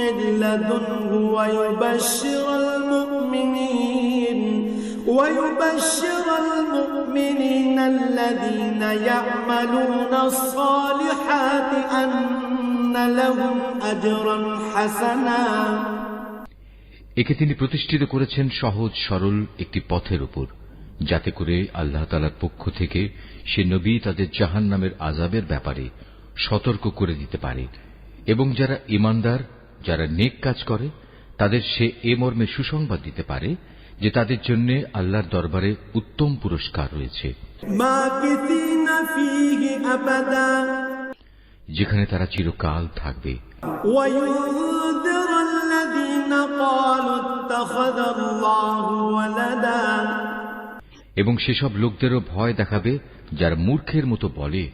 من لدنه ويبشر المؤمنين الذين يعملون الصالحات أن لهم أجرا حسنا। একে তিনি প্রতিষ্ঠিত করেছেন সহজ সরল একটি পথের উপর, যাতে করে আল্লাহ তাআলার পক্ষ থেকে সে নবী তাদের জাহান্নামের আযাবের ব্যাপারে সতর্ক করে দিতে পারে, এবং যারা ঈমানদার, যারা নেক কাজ করে, তাদের সে এ মর্মে সুসংবাদ দিতে পারে যে তাদের জন্য আল্লাহর দরবারে উত্তম পুরস্কার রয়েছে, যেখানে তারা চিরকাল থাকবে। এবং সেসব লোকদেরও ভয় দেখাবে যারা মূর্খের মতো বলে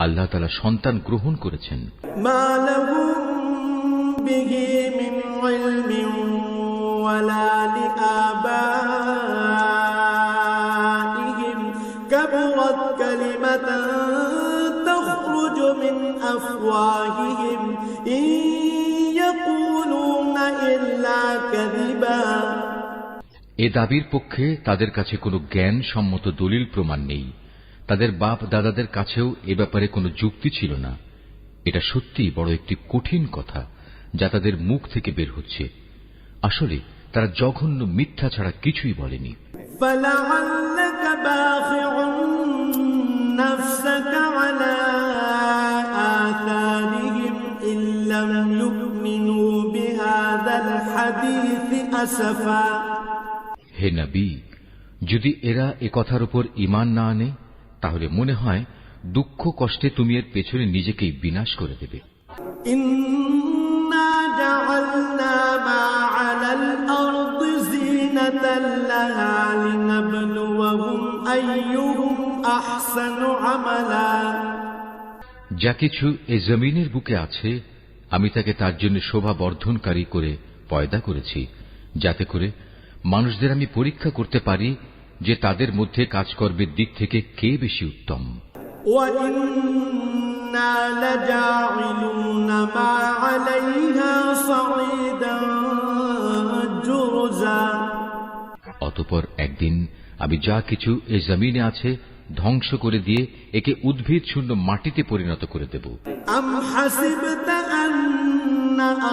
আল্লাহ তাআলা সন্তান গ্রহণ করেছেন। এ দাবির পক্ষে তাদের কাছে কোনো জ্ঞান সম্মত দলিল প্রমাণ নেই। তাদের বাপ দাদাদের কাছেও এ ব্যাপারে কোনো যুক্তি ছিল না। এটা সত্যিই বড় একটি কঠিন কথা যা তাদের মুখ থেকে বের হচ্ছে। আসলে তারা জঘন্য মিথ্যা ছাড়া কিছুই বলেনি। হে নবী, যদি এরা এ কথার উপর ঈমান না আনে, তাহলে মনে হয় দুঃখ কষ্টে তুমি এর পেছনে নিজেকেই বিনাশ করে দেবে। ইন্না জাআলনা মা আলাল আরদি যিনাতাল লাহা লিনাবলুয়াহুম আইয়ুহুম আহসানু আমালা। যা কিছু এই জমিনের বুকে আছে, আমি তাকে তার জন্য শোভা বর্ধনকারী করে পয়দা করেছি, যাতে করে মানুষদের আমি পরীক্ষা করতে পারি যে তাদের মধ্যে কাজকর্মের দিক থেকে কে বেশি উত্তম। অতঃপর একদিন আমি যা কিছু এই জমিনে আছে ধ্বংস করে দিয়ে একে উদ্ভিদ শূন্য মাটিতে পরিণত করে দেব।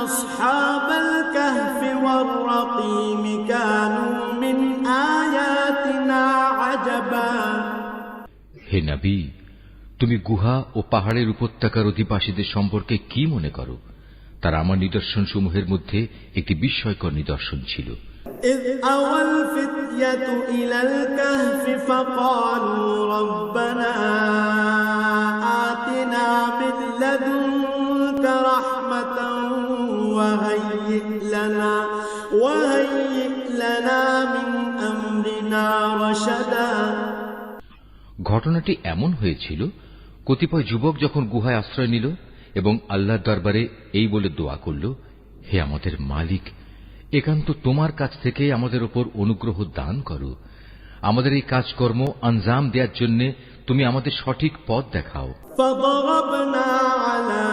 أصحاب الكهف والرقيم كانوا من آياتنا عجبا। হে নবী, তুমি গুহা ও পাহাড়ের উপত্যকার অধিবাসীদের সম্পর্কে কি মনে করো? তারা আমার নিদর্শন সমূহের মধ্যে একটি বিস্ময়কর নিদর্শন ছিল। إذ أوى الفتية إلى الكهف فقالوا ربنا آتنا من لدنك رحمة وهيئ لنا من أمرنا رشدا। ঘটনাটি এমন হয়েছিল, কতিপয় যুবক যখন গুহায় আশ্রয় নিল এবং আল্লাহর দরবারে এই বলে দোয়া করল, হে আমাদের মালিক, একান্ত তোমার কাছ থেকে আমাদের উপর অনুগ্রহ দান করো। আমাদের এই কাজকর্ম আঞ্জাম দেওয়ার জন্য তুমি আমাদের সঠিক পথ দেখাও। فضربنا على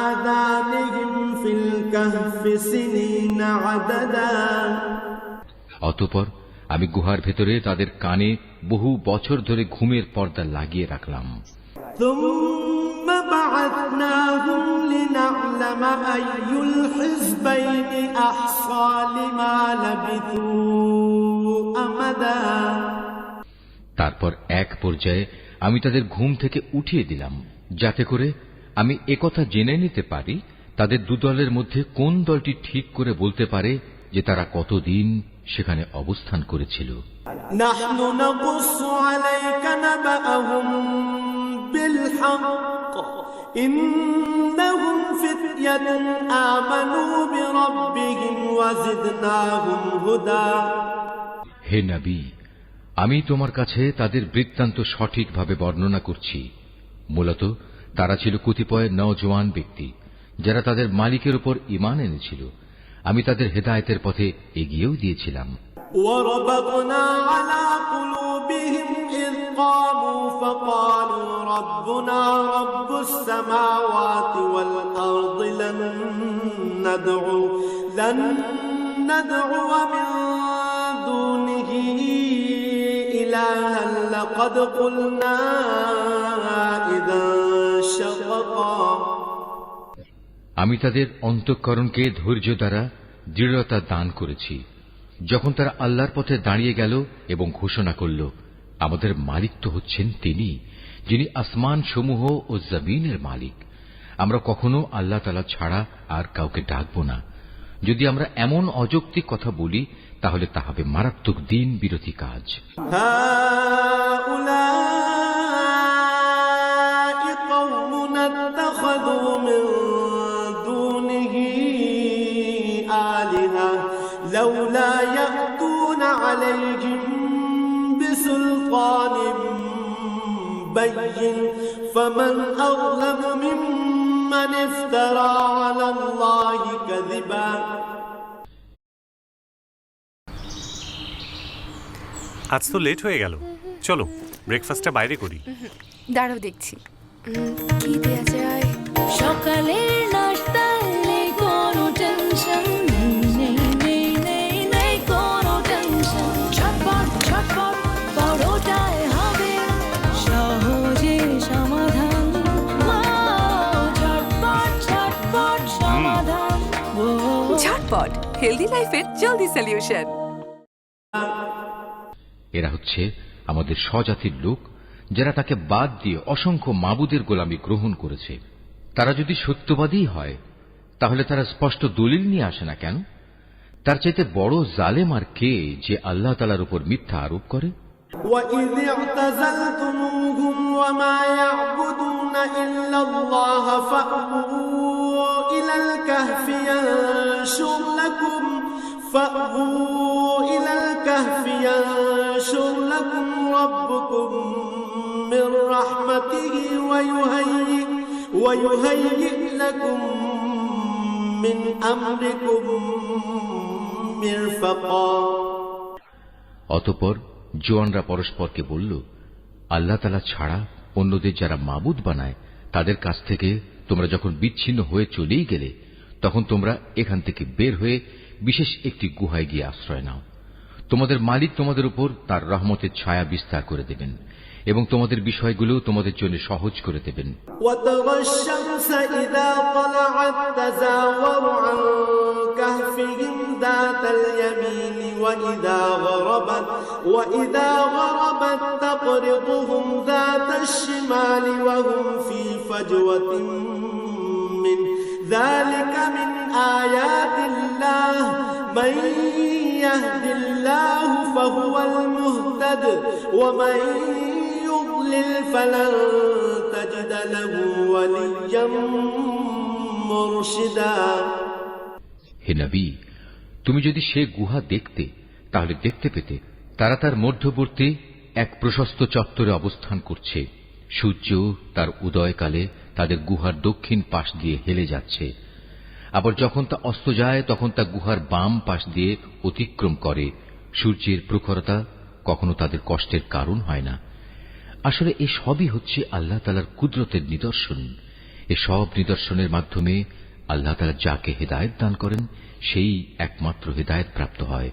آذانهم في الكهف سنين عددا। অতঃপর আমি গুহার ভেতরে তাদের কানে বহু বছর ধরে ঘুমের পর্দা লাগিয়ে রাখলাম। ثم بعثناهم لنعلم أي الحزبين أحصى لما لبثوا أمدا। তারপর এক পর্যায়ে আমি তাদের ঘুম থেকে উঠিয়ে দিলাম, যাতে করে আমি একথা জেনে নিতে পারি তাদের দুদলের মধ্যে কোন দলটি ঠিক করে বলতে পারে যে তারা কতদিন সেখানে অবস্থান করেছিল। নাহনু নাকুসু আলাইকা নাবাআহুম বিল হক ইন্নাহুম ফিতয়াতুন আমানু বিরাব্বিহিম ওয়া জিদনাহুম হুদা। হে নবী, আমি তোমার কাছে তাদের বৃত্তান্ত সঠিকভাবে বর্ণনা করছি। মূলত তারা ছিল কতিপয় নওজোয়ান ব্যক্তি যারা তাদের মালিকের উপর ঈমান এনেছিল। আমি তাদের হেদায়েতের পথে এগিয়েও দিয়েছিলাম। وَرَبَطْنَا عَلَى قُلُوبِهِمْ إِذْ قَامُوا فَقَالُوا رَبُّنَا رَبُّ السَّمَاوَاتِ وَالْأَرْضِ لَن لن ندعو من دونه إلها لقد قلنا إذا شططا। আমি তাদের অন্তঃকরণকে ধৈর্য দ্বারা দৃঢ়তা দান করেছি যখন তারা আল্লাহর পথে দাঁড়িয়ে গেল এবং ঘোষণা করল, আমাদের মালিক তো হচ্ছেন তিনি, যিনি আসমান সমূহ ও জমিনের মালিক। আমরা কখনো আল্লাহ তাআলা ছাড়া আর কাউকে ডাকব না। যদি আমরা এমন অযৌক্তিক কথা বলি তাহলে তা হবে মারাত্মক দিন বিরোধী কাজ। لولا يأتون عليهم بسلطان بين فمن أظلم ممن افترى على الله كذبا। আজ তো লেট হয়ে গেল, চলো ব্রেকফাস্টটা বাইরে করি। দাঁড়াও দেখছি কি দেয়া যায়। সকালের নাস্তায় নেই কোনো টেনশন, নেই নেই নেই নেই কোনো টেনশন। ঝটপট ঝটপট পরোটায় হবে সহজে সমাধান, ঝটপট ঝটপট সমাধান। ঝটপট হেলদি লাইফের জলদি সলিউশন। এরা হচ্ছে আমাদের স্বজাতির লোক, যারা তাকে বাদ দিয়ে অসংখ্য মাবুদের গোলামি গ্রহণ করেছে। তারা যদি সত্যবাদী হয় তাহলে তারা স্পষ্ট দলিল নিয়ে আসে না কেন? তার চাইতে বড় জালেম আর কে যে আল্লাহ তাআলার উপর মিথ্যা আরোপ করে? وَإِذِ اعْتَزَلْتُمُوهُمْ وَمَا يَعْبُدُونَ إِلَّا اللَّهَ فَأْوُوا إِلَى الْكَهْفِ يَنشُرْ لَكُمْ رَبُّكُمْ مِنْ رَحْمَتِهِ وَيُهَيِّئْ لَكُمْ مِنْ أَمْرِكُمْ مِرْفَقًا। অতঃপর জওয়ানরা পরস্পরকে বলল, আল্লাহ তাআলা ছাড়া অন্যদের যারা মাবুদ বানায় তাদের কাছ থেকে তোমরা যখন বিচ্ছিন্ন হয়ে চলেই গেলে, তখন তোমরা এখান থেকে বের হয়ে বিশেষ একটি গুহায় গিয়ে আশ্রয় নাও। তোমাদের মালিক তোমাদের উপর তার রহমতের ছায়া বিস্তার করে দেবেন এবং তোমাদের বিষয়গুলো তোমাদের জন্য সহজ করে দেবেন। وَتَرَى الشَّمْسَ إِذَا طَلَعَتْ تَزَاوَرُ عَنْ كَهْفِهِمْ ذَاتَ الْيَمِينِ وَإِذَا غَرَبَتْ تَقْرِضُهُمْ ذَاتَ الشِّمَالِ وَهُمْ فِي فَجْوَةٍ مِّنْهُ ذَلِكَ مِنْ آيَاتِ اللَّهِ مَنْ يَهْدِ اللَّهُ فَهُوَ الْمُهْتَدِ وَمَنْ يُضْلِلْ فَلَنْ تَجِدَ لَهُ وَلِيًّا مُرْشِدًا। হে নবী, তুমি যদি সে গুহা দেখতে তাহলে দেখতে পেতে তারা তার মধ্যবর্তী এক প্রশস্ত চত্বরে অবস্থান করছে। সূর্য তার উদয়কালে তাদের গুহার দক্ষিণ পাশ দিয়ে হেলে যাচ্ছে, আবার যখন তা অস্ত যায় তখন তা গুহার বাম পাশ দিয়ে অতিক্রম করে। সূর্যের প্রখরতা কখনো তাদের কষ্টের কারণ হয় না। আসলে এ সবই হচ্ছে আল্লাহ তাআলার কুদরতের নিদর্শন। এ সব নিদর্শনের মাধ্যমে আল্লাহ তাআলা যাকে হেদায়েত দান করেন সেই একমাত্র হেদায়েত প্রাপ্ত হয়,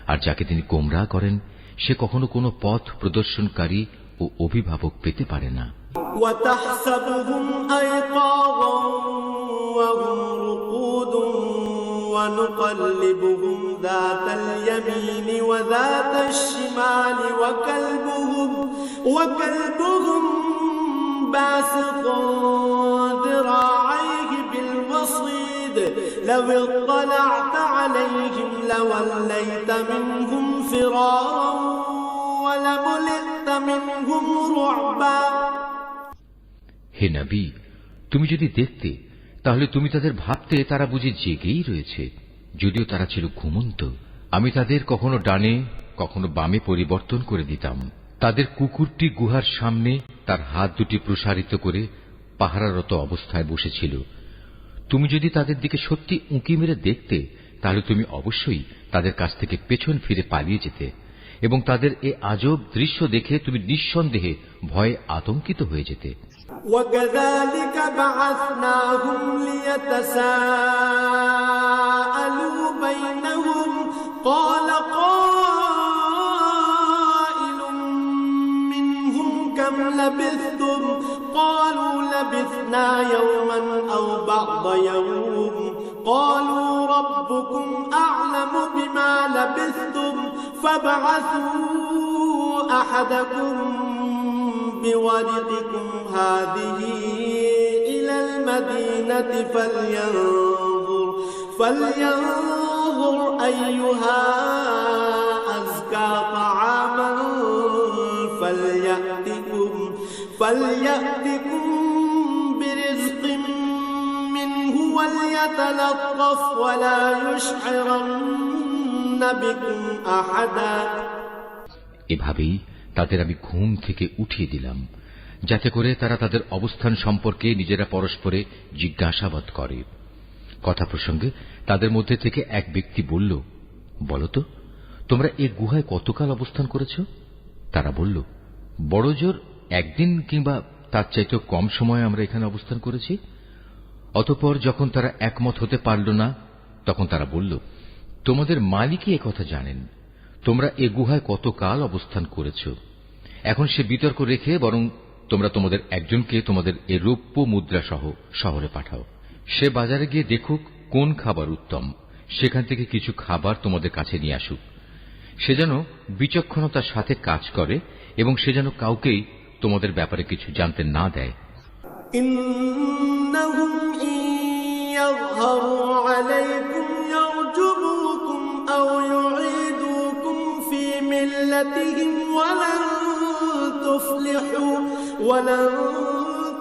আর যাকে তিনি গোমরাহ করেন সে কখনো কোনো পথ প্রদর্শনকারী ও অভিভাবক পেতে পারে না। وَتَحْسَبُهُمْ أَيْقَاظًا وَهُمْ رُقُودٌ وَنُقَلِّبُهُمْ ذَاتَ الْيَمِينِ وَذَاتَ الشِّمَالِ وَكَلْبُهُمْ بَاسِطٌ ذِرَاعَيْهِ بِالْوَصِيدِ لَوِ اطَّلَعْتَ عَلَيْهِمْ لَوَلَّيْتَ مِنْهُمْ فِرَارًا وَلَمُلِئْتَ مِنْهُمْ رُعْبًا। হে নবী, তুমি যদি দেখতে তাহলে তুমি তাদের ভাবতে তারা বুঝি জেগেই রয়েছে, যদিও তারা ছিল ঘুমন্ত। আমি তাদের কখনো ডানে কখনো বামে পরিবর্তন করে দিতাম। তাদের কুকুরটি গুহার সামনে তার হাত দুটি প্রসারিত করে পাহারারত অবস্থায় বসেছিল। তুমি যদি তাদের দিকে সত্যি উঁকি মেরে দেখতে তাহলে তুমি অবশ্যই তাদের কাছ থেকে পেছন ফিরে পালিয়ে যেতে এবং তাদের এ আজব দৃশ্য দেখে তুমি নিঃসন্দেহে ভয়ে আতঙ্কিত হয়ে যেতে। وكذلك بعثناهم ليتساءلوا بينهم قال قائل منهم كم لبثتم قالوا لبثنا يوما أو بعض يوم قالوا ربكم أعلم بما لبثتم فابعثوا أحدكم بورقكم هذه إلى المدينة فلينظر أيها أزكى طعاما فليأتكم برزق منه وليتلطف ولا يشعرن بكم أحدا। এভাবেই তাদের আমি ঘুম থেকে উঠিয়ে দিলাম, যাতে করে তারা তাদের অবস্থান সম্পর্কে নিজেরা পরস্পরে জিজ্ঞাসাবাদ করে। কথা প্রসঙ্গে তাদের মধ্যে থেকে এক ব্যক্তি বলল, বলতো তোমরা এ গুহায় কতকাল অবস্থান করেছ? তারা বলল, বড় জোর একদিন কিংবা তার চাইতেও কম সময় আমরা এখানে অবস্থান করেছি। অতঃপর যখন তারা একমত হতে পারল না, তখন তারা বলল, তোমাদের মালিকই একথা জানেন, তোমরা এ গুহায় কতকাল অবস্থান করেছ। এখন সে বিতর্ক রেখে বরং তোমরা তোমাদের একজনকে তোমাদের এ রৌপ্য মুদ্রা সহ শহরে পাঠাও। সে বাজারে গিয়ে দেখুক কোন খাবার উত্তম, সেখান থেকে কিছু খাবার তোমাদের কাছে নিয়ে আসুক। সে যেন বিচক্ষণতার সাথে কাজ করে এবং সে যেন কাউকেই তোমাদের ব্যাপারে কিছু জানতে না দেয়। إنهم إن يظهروا عليكم يرجموكم أو يعيدوكم في ملتهم ولن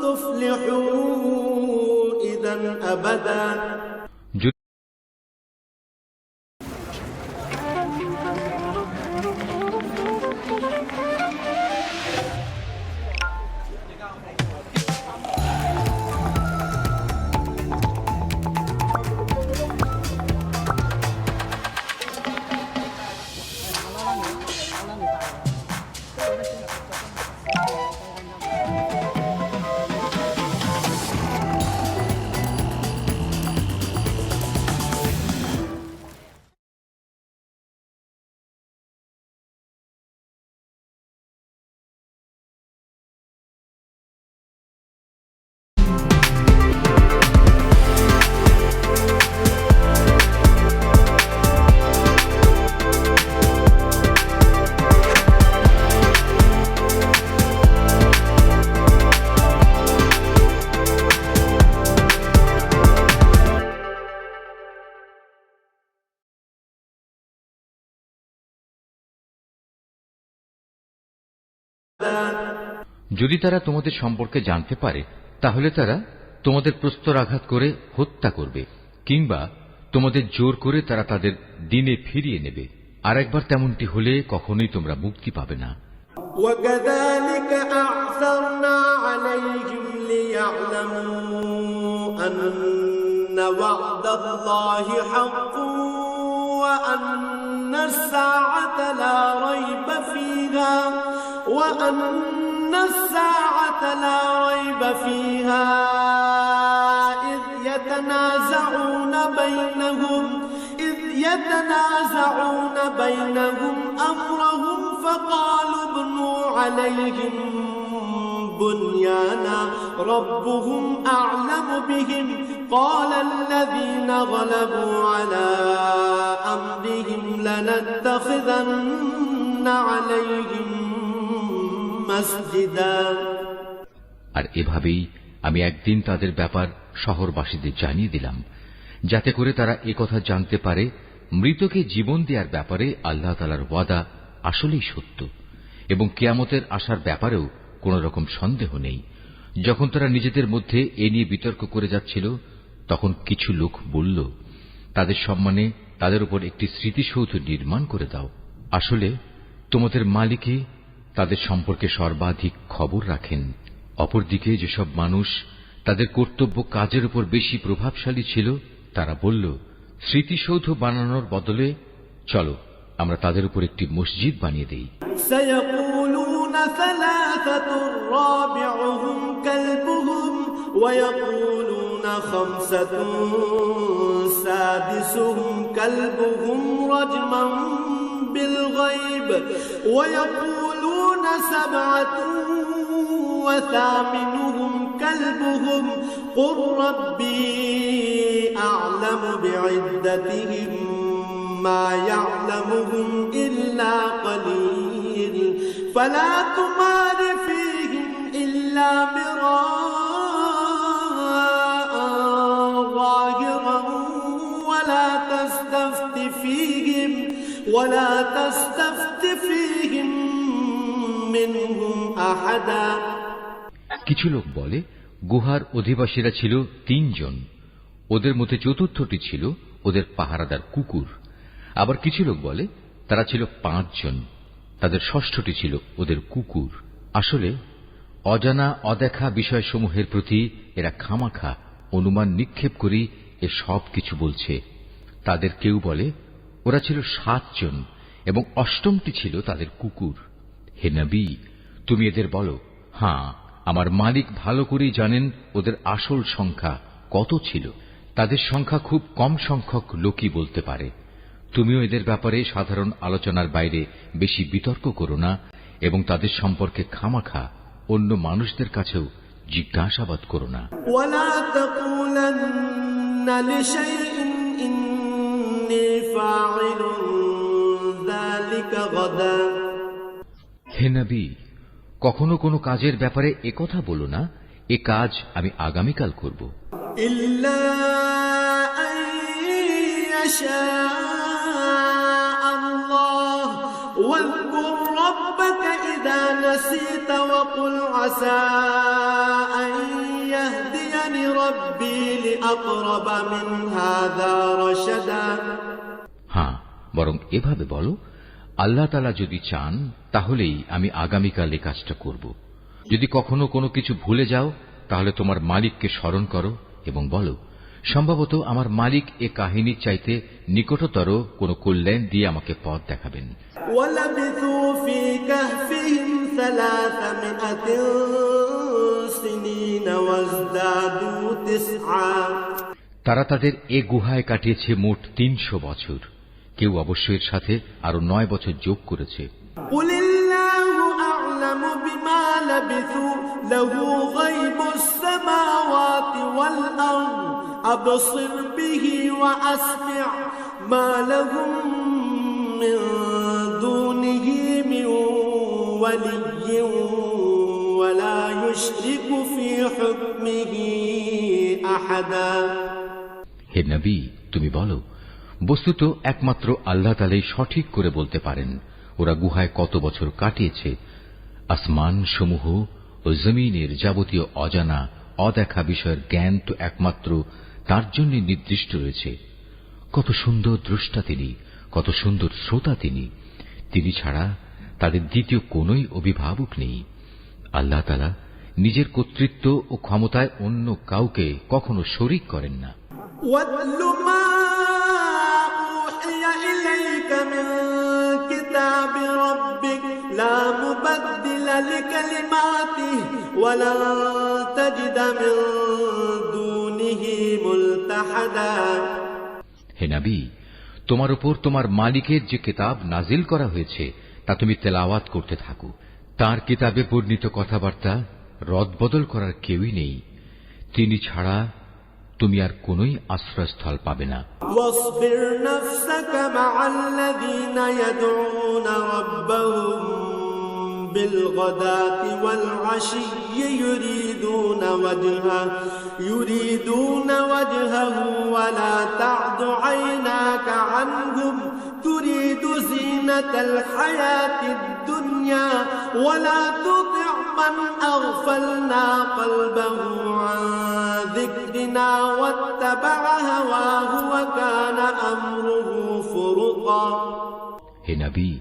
تفلحوا إذا أبدا। যদি তারা তোমাদের সম্পর্কে জানতে পারে তাহলে তারা তোমাদের প্রস্তরাঘাত করে হত্যা করবে, কিংবা তোমাদের জোর করে তারা তাদের দিনে ফিরিয়ে নেবে। আর একবার তেমনটি হলে কখনোই তোমরা মুক্তি পাবে না। وكذلك أعثرنا عليهم ليعلموا أن وعد الله حق وأن الساعة لا ريب فيها إذ يتنازعون بينهم أمرهم فقالوا ابنوا عليهم بنيانا ربهم أعلم بهم قال الذين غلبوا على أمرهم لنتخذن عليهم مسجدا। আর এভাবেই আমি একদিন তাদের ব্যাপার শহরবাসীদের জানিয়ে দিলাম, যাতে করে তারা একথা জানতে পারে মৃতকে জীবন দেওয়ার ব্যাপারে আল্লাহ তাআলার ওয়াদা আসলেই সত্য এবং কিয়ামতের আসার ব্যাপারেও কোন রকম সন্দেহ নেই। যখন তারা নিজেদের মধ্যে এ নিয়ে বিতর্ক করে যাচ্ছিল, তখন কিছু লোক বলল, তাদের সম্মানে তাদের উপর একটি স্মৃতিসৌধ নির্মাণ করে দাও। আসলে তোমাদের মালিকই তাদের সম্পর্কে সর্বাধিক খবর রাখেন। অপরদিকে যেসব মানুষ তাদের কর্তব্য কাজের উপর বেশি প্রভাবশালী ছিল, তারা বলল, স্মৃতিসৌধ বানানোর বদলে চলো আমরা তাদের উপর একটি মসজিদ বানিয়ে দেই। سيقولون ثلاثة رابعهم كلبهم ويقولون خمسة سادسهم كلبهم رجما بالغيب ويقولون سبعة وثامنهم كلبهم قل ربي أعلم بعدتهم ما يعلمهم إلا قليل فلا تمار فيهم إلا مراء ظاهرا ولا تستفت فيهم منهم أحدا। কিছু লোক বলে গুহার অধিবাসীরা ছিল 3 জন, ওদের মধ্যে চতুর্থটি ছিল ওদের পাহারাদার কুকুর। আবার কিছু লোক বলে তারা ছিল 5 জন, তাদের ষষ্ঠটি ছিল ওদের কুকুর। আসলে অজানা অদেখা বিষয়সমূহের প্রতি এরা খামাখা অনুমান নিক্ষেপ করি এ সব কিছু বলছে। তাদের কেউ বলে ওরা ছিল 7 জন এবং অষ্টমটি ছিল তাদের কুকুর। হে নবী, তুমি এদের বলো, হ্যাঁ, আমার মালিক ভালো করেই জানেন ওদের আসল সংখ্যা কত ছিল। তাদের সংখ্যা খুব কম সংখ্যক লোকই বলতে পারে। তুমিও এদের ব্যাপারে সাধারণ আলোচনার বাইরে বেশি বিতর্ক করো না এবং তাদের সম্পর্কে খামাখা অন্য মানুষদের কাছেও জিজ্ঞাসাবাদ করো না। ওয়ালা তাকুলান্না লিশাইইন ইন্নী ফাইলুন যালিকা গাদা। হে নবী, কখনো কোনো কাজের ব্যাপারে একথা বলো না, এ কাজ আমি আগামীকাল করব। ইল্লা আন ইয়াশা আল্লাহ ওয়াযকুর রাব্বাকা ইযা নাসিতা ওয়া কুল আসা আন ইয়াহদিয়ানি রাব্বি লিআকরাবা মিন হাযা রাশাদা। হ্যাঁ, বরং এভাবে বলো, আল্লাহ তাআলা যদি চান তাহলেই আমি আগামীকাল এই কাজটা করব। যদি কখনো কোনো কিছু ভুলে যাও তাহলে তোমার মালিককে স্মরণ করো এবং বলো, সম্ভবত আমার মালিক এ কাহিনীর চাইতে নিকটতর কোনো কল্যাণ দিয়ে আমাকে পথ দেখাবেন। ওয়ালাবিথু ফী কাহফিহিম 300 সিনিনা ওয়াজদাদু 9। তারা তাদের এ গুহায় কাটিয়েছে মোট 300 বছর। কেউ অবশ্য এর সাথে আরো 9 বছর যোগ করেছে। কুলিল্লাহু আ'লামু বিমা লাবিথু লাহু গায়বুস সামাওয়াতি ওয়াল আরদ আবসির বিহি ওয়া আসমি' মা লাহুম মিন দুনিহি মিন ওয়ালিয়্যিন ওয়া লা ইউশরিকু ফী হুকমিহি আহাদা। হে নবী, তুমি বলো, বস্তুত একমাত্র আল্লাহ তাআলাই সঠিক করে বলতে পারেন ওরা গুহায় কত বছর কাটিয়েছে। আসমান সমূহ ও জমিনের যাবতীয় অজানা অদেখা বিষয়ের জ্ঞান তো একমাত্র তার জন্য নির্দিষ্ট রয়েছে। কত সুন্দর দ্রষ্টা তিনি, কত সুন্দর শ্রোতা তিনি। তিনি ছাড়া তাদের দ্বিতীয় কোনই অভিভাবক নেই। আল্লাহ তাআলা নিজের কর্তৃত্ব ও ক্ষমতায় অন্য কাউকে কখনো শরীক করেন না। ওয়াতলু মা উহিয়া ইলাইকা মিন কিতাবি রাব্বিক লা মুবাদদিলা লিকালিমাতিহি ওয়া লা তাজিদা মিন দুনিহি মুলতাহাদা। হে নবী, তোমার উপর তোমার মালিকের যে কিতাব নাজিল করা হয়েছে তা তুমি তেলাওয়াত করতে থাকো। তার কিতাবে বর্ণিত কথাবার্তা রদবদল করার কেউই নেই। তিনি ছাড়া তুমি আর কোনই আশ্রয়স্থল পাবে না। واصبر نفسك مع الذين يدعون ربهم بالغداة والعشي يريدون وجهه ولا تعد عيناك عنهم تريد زينة الحياة الدنيا ولا تطع من أغفلنا قلبه عن ذكرنا واتبع هواه وكان أمره فرطا। হে নবী,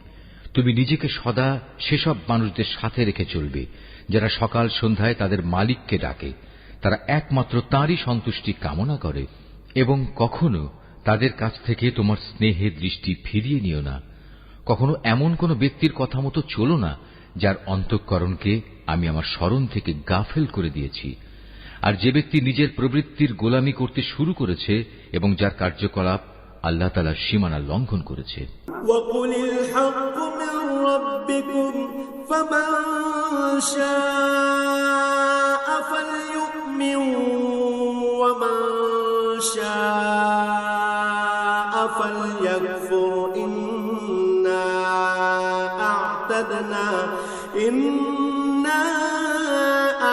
তুমি নিজেকে সদা সেসব মানুষদের সাথে রেখে চলবে যারা সকাল সন্ধ্যায় তাদের মালিককে ডাকে, তারা একমাত্র তাঁরই সন্তুষ্টি কামনা করে, এবং কখনো তাদের কাছ থেকে তোমার স্নেহের দৃষ্টি ফিরিয়ে নিও না। কখনো এমন কোন ব্যক্তির কথা মতো চলো না যার অন্তঃকরণকে আমি আমার স্মরণ থেকে গাফেল করে দিয়েছি, আর যে ব্যক্তি নিজের প্রবৃত্তির গোলামি করতে শুরু করেছে এবং যার কার্যকলাপ আল্লাহ তাআলার সীমানা লঙ্ঘন করেছে। وَقُلِ الْحَقُّ مِنْ رَبِّكُمْ فَمَنْ شَاءَ فَلْيُؤْمِنْ وَمَنْ شَاءَ فَلْيَكْفُرْ إِنَّا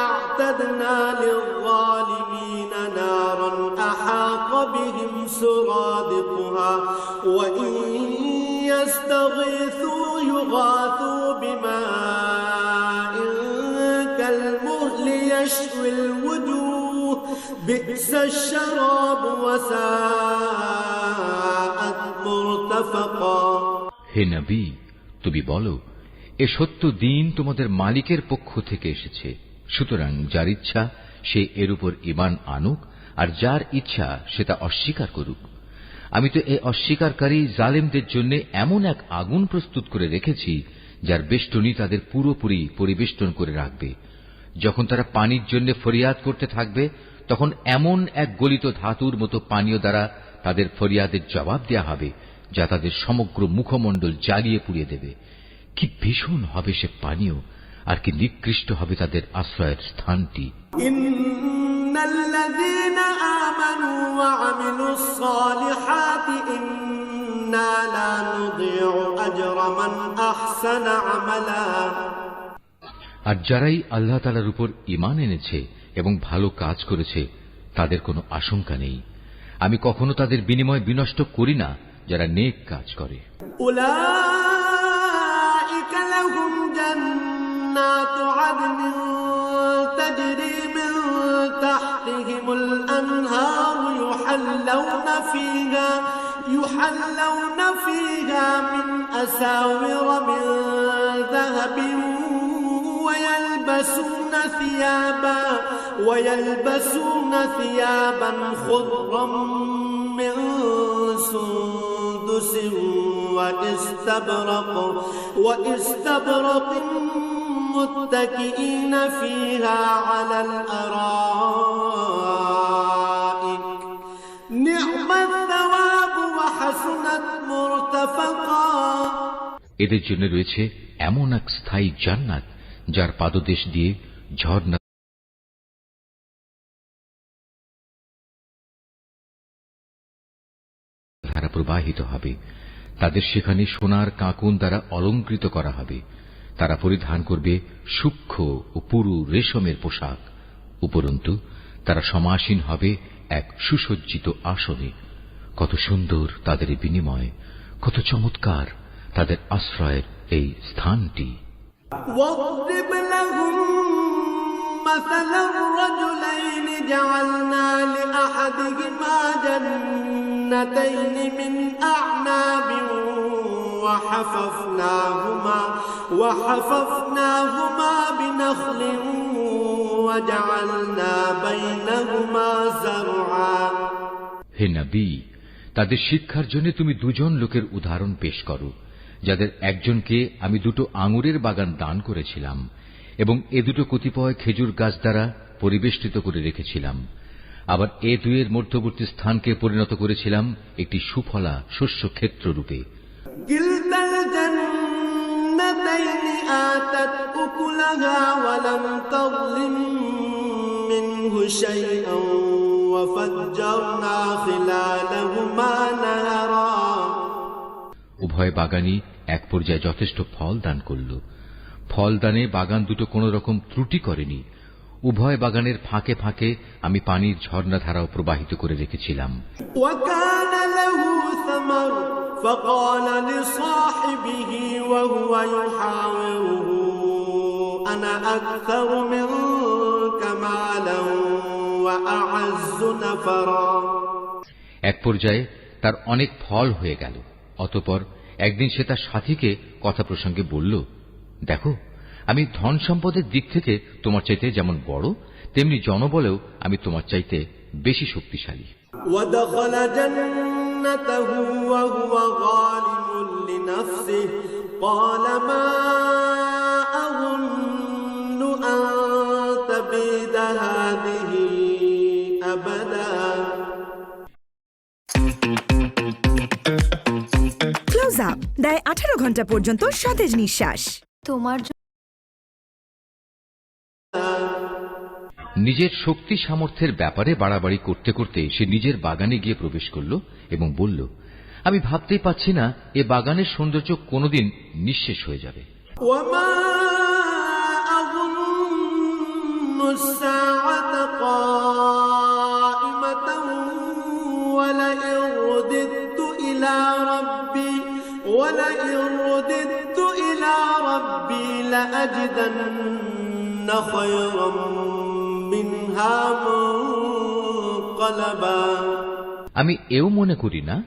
أَعْتَدْنَا لِلظَّالِمِينَ نَارًا أَحَاطَ بِهِمْ سُرَادِقُهَا وَإِنْ يَسْتَغِيثُوا يُغَاثُوا بِمَاءٍ كَالْمُهْلِ يَشْوِي الْوُجُوهَ بِئْسَ الشَّرَابُ وَسَاءَتْ مُرْتَفَقًا। হে নবী, তুমি বলো, এ সত্য দিন তোমাদের মালিকের পক্ষ থেকে এসেছে, সুতরাং যার ইচ্ছা সে এর উপর ঈমান আনুক, আর যার ইচ্ছা সে তা অস্বীকার করুক। আমি তো এই অস্বীকারী জালেমদের জন্য এমন এক আগুন প্রস্তুত করে রেখেছি যার বেষ্টনী তাদের পুরোপুরি পরিবেষ্টন করে রাখবে। যখন তারা পানির জন্য ফরিয়াদ করতে থাকবে, তখন এমন এক গলিত ধাতুর মতো পানীয় দ্বারা তাদের ফরিয়াদের জবাব দেয়া হবে, যা তাদের সমগ্র মুখমণ্ডল জ্বালিয়ে পুড়িয়ে দেবে। কি ভীষণ হবে সে পানীয়, আর কি নিকৃষ্ট হবে তাদের আশ্রয়ের স্থানটি। ইন্নাল্লাযীনা আমানু ওয়া আমিলুস সালিহাতি ইন্না লা নুযিউ আজরা মান আহসানা আমালা। আর যারাই আল্লাহ তাআলার উপর ঈমান এনেছে এবং ভালো কাজ করেছে, তাদের কোনো আশঙ্কা নেই। আমি কখনো তাদের বিনিময় বিনষ্ট করি না যারা নেক কাজ করে। উলাইকা লাহুম জান্নাতু আদনিন তাজরি মিন তাহতিহিমুল আনহার يحلون فيها من أساور من ذهب ويلبسون ثيابا خضرا من سندس واستبرق متكئين فيها على الأرائك نعم الثواب وحسنت مرتفقا। এদের জন্য রয়েছে এমন এক স্থায়ী জান্নাত যার পাদদেশ দিয়ে ঝর্ণা ধারা প্রবাহিত হবে। তাদের সেখানে সোনার কাঁকুন দ্বারা অলঙ্কৃত করা হবে। তারা পরিধান করবে সূক্ষ্ম ও পুরু রেশমের পোশাক। উপরন্তু তারা সমাসীন হবে এক সুসজ্জিত আসনে। কত সুন্দর তাদের বিনিময়, কত চমৎকার তাদের আশ্রয়ের এই স্থানটি। واضرب لهم مثلا الرجلين جعلنا لأحدهما جنتين من أعناب وحففناهما بنخل وجعلنا بينهما زرعا। হে নবী, তাদের শিক্ষার জন্য তুমি দুজন লোকের উদাহরণ পেশ করো, যাদের একজনকে আমি দুটো আঙুরের বাগান দান করেছিলাম এবং এ দুটো কতিপয় খেজুর গাছ দ্বারা পরিবেষ্টিত করে রেখেছিলাম। আবার এ দুয়ের মধ্যবর্তী স্থানকে পরিণত করেছিলাম একটি সুফলা শস্য ক্ষেত্র রূপে। কিলতাল জান্নাতাইনি আতাত উকুলাহা ওয়া লাম তাযলিম মিনহু শাইআন ওয়া ফাজ্জারনা খিলালাহুমা নাহারা। উভয় বাগানই এক পর্যায়ে যথেষ্ট ফল দান করল। ফল দানে বাগান দুটো কোন রকম ত্রুটি করেনি। উভয় বাগানের ফাঁকে ফাঁকে আমি পানির ঝর্ণা ধারাও প্রবাহিত করে রেখেছিলাম। وكان له ثمر فقال لصاحبه وهو يحاوره أنا أكثر منك مالا وأعز نفرا। এক পর্যায়ে তার অনেক ফল হয়ে গেল। অতঃপর একদিন সে তার সাথীকে কথা প্রসঙ্গে বলল, দেখো, আমি ধন সম্পদের দিক থেকে তোমার চাইতে যেমন বড়, তেমনি জনবলেও আমি তোমার চাইতে বেশি শক্তিশালী। ودخل جنته وهو ظالم لنفسه قال ما أظن أن تبيد هذه أبدا ক্লোজ আপ দেয় 18 ঘন্টা পর্যন্ত সতেজ নিঃশ্বাস। তোমার নিজের শক্তি সামর্থ্যের ব্যাপারে বাড়াবাড়ি করতে করতে সে নিজের বাগানে গিয়ে প্রবেশ করল এবং বলল, আমি ভাবতেই পাচ্ছি না এ বাগানের সৌন্দর্য কোনোদিন নিঃশেষ হয়ে যাবে। وما أظن الساعة قائمة ولئن رددت إلى ربي لأجدن خيرا منها منقلبا আমি এও মনে করি না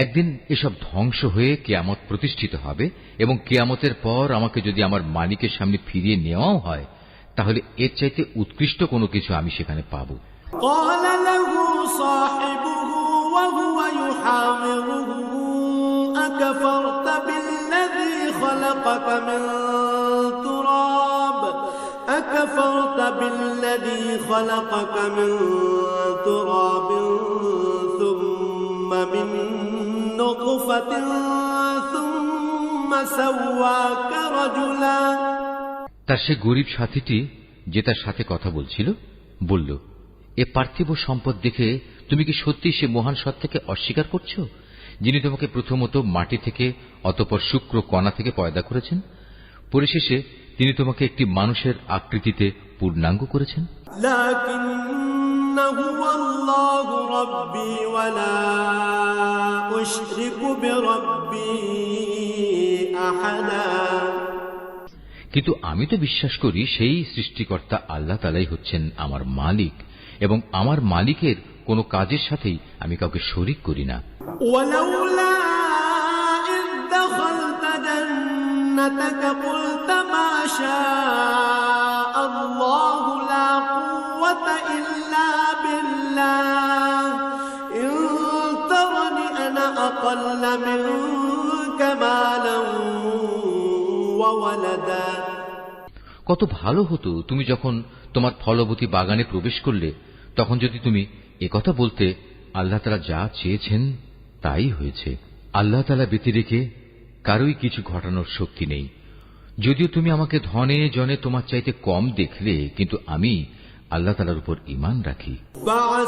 একদিন এসব ধ্বংস হয়ে কিয়ামত প্রতিষ্ঠিত হবে এবং কিয়ামতের পর আমাকে যদি আমার মালিকের সামনে ফিরিয়ে নেওয়াও হয় তাহলে এর চাইতে উৎকৃষ্ট কোনো কিছু আমি সেখানে পাব। قال له صاحبه وهو يحاوره أكفرت بالذي خلقك من تراب ثم من نطفة ثم سواك رجلا তার সে গরিব সাথীটি যে তার সাথে কথা বলছিল বলল, এ পার্থিব সম্পদ দেখে তুমি কি সত্যি সে মহান সত্তাকে অস্বীকার করছো, যিনি তোমাকে প্রথমত মাটি থেকে অতঃপর শুক্র কণা থেকে পয়দা করেছেন, পরিশেষে তিনি তোমাকে একটি মানুষের আকৃতিতে পূর্ণাঙ্গ করেছেন। لكنه والله ربي ولا أشرك بربي أحدا কিন্তু আমি তো বিশ্বাস করি সেই সৃষ্টিকর্তা আল্লাহ তাআলাই হচ্ছেন আমার মালিক এবং আমার মালিকের কোনো কাজের সাথেই আমি কাউকে শরীক করি না। ولولا إذ دخلت جنتك قلت ما شاء الله لا قوة إلا بالله إن ترني أنا أقل منك مالا وولدا কত ভালো হতো তুমি যখন তোমার ফলবতী বাগানে প্রবেশ করলে তখন যদি তুমি একথা বলতে, আল্লাহ তাআলা যা চেয়েছেন তাই হয়েছে। আল্লাহ তাআলা ব্যতিরেকে কারোই কিছু ঘটানোর শক্তি নেই। যদিও তুমি আমাকে ধনে জনে তোমার চাইতে কম দেখলে, কিন্তু আমি আল্লাহ তাআলার উপর ঈমান রাখি।